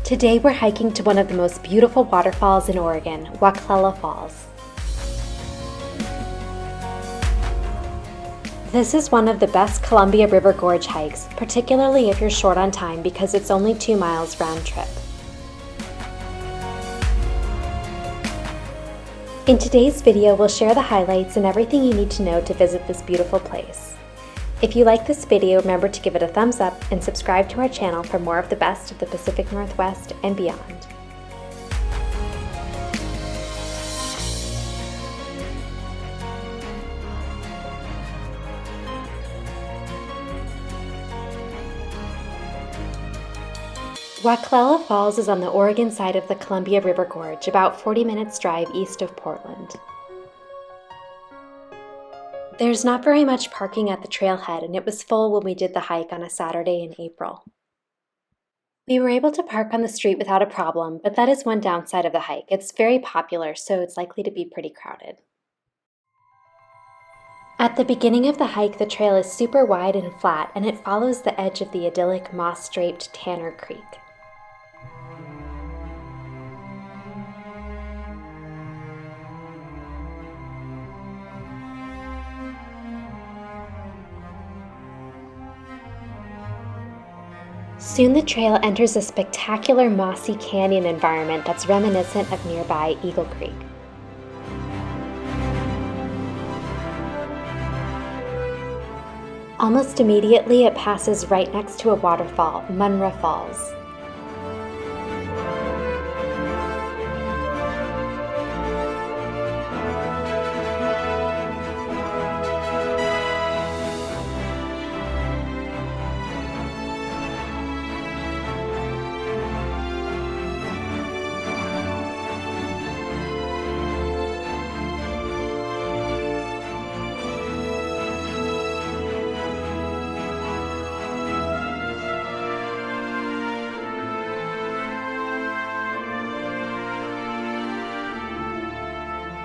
Today we're hiking to one of the most beautiful waterfalls in Oregon, Wahclella Falls. This is one of the best Columbia River Gorge hikes, particularly if you're short on time because it's only 2 miles round trip. In today's video, we'll share the highlights and everything you need to know to visit this beautiful place. If you like this video, remember to give it a thumbs up and subscribe to our channel for more of the best of the Pacific Northwest and beyond. Wahclella Falls is on the Oregon side of the Columbia River Gorge, about 40 minutes drive east of Portland. There's not very much parking at the trailhead, and it was full when we did the hike on a Saturday in April. We were able to park on the street without a problem, but that is one downside of the hike. It's very popular, so it's likely to be pretty crowded. At the beginning of the hike, the trail is super wide and flat, and it follows the edge of the idyllic moss-draped Tanner Creek. Soon the trail enters a spectacular mossy canyon environment that's reminiscent of nearby Eagle Creek. Almost immediately, it passes right next to a waterfall, Munra Falls.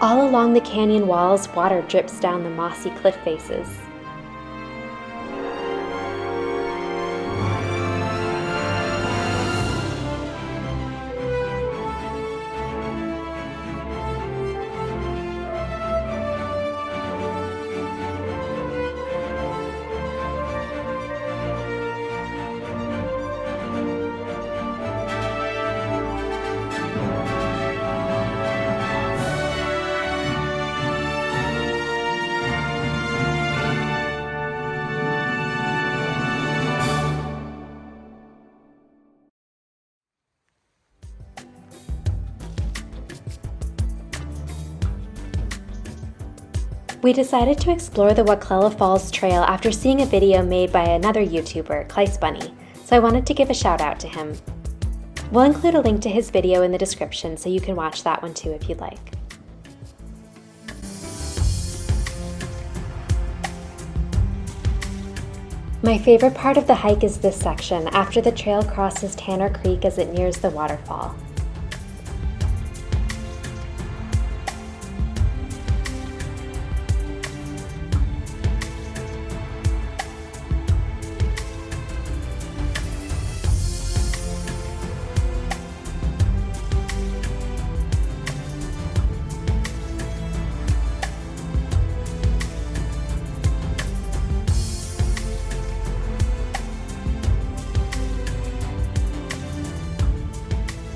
All along the canyon walls, water drips down the mossy cliff faces. We decided to explore the Wahclella Falls Trail after seeing a video made by another YouTuber, Kleiss Bunny, so I wanted to give a shout out to him. We'll include a link to his video in the description so you can watch that one too if you'd like. My favorite part of the hike is this section, after the trail crosses Tanner Creek as it nears the waterfall.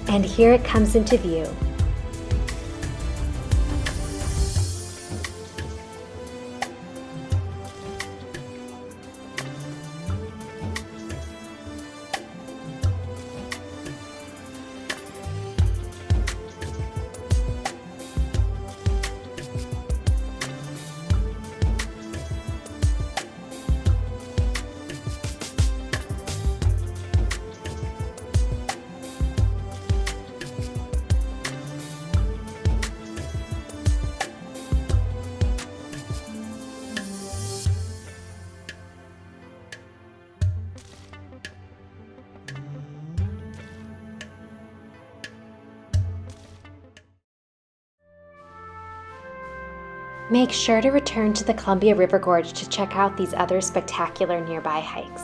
And here it comes into view. Make sure to return to the Columbia River Gorge to check out these other spectacular nearby hikes.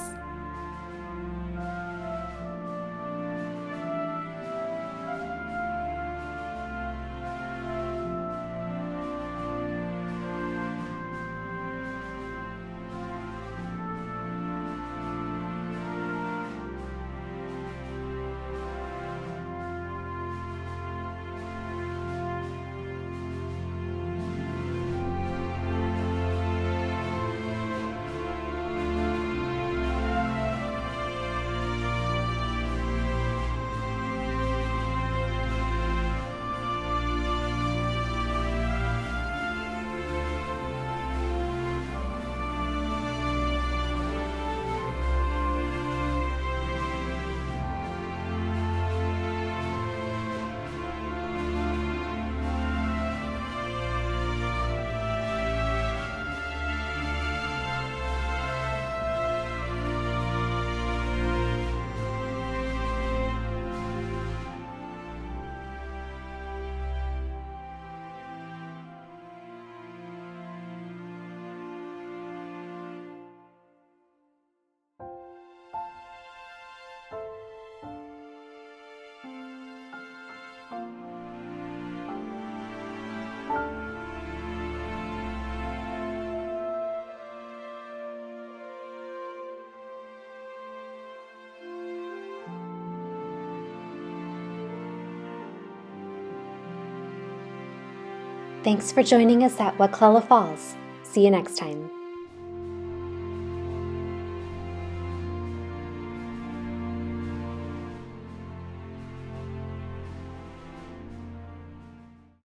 Thanks for joining us at Wahclella Falls. See you next time.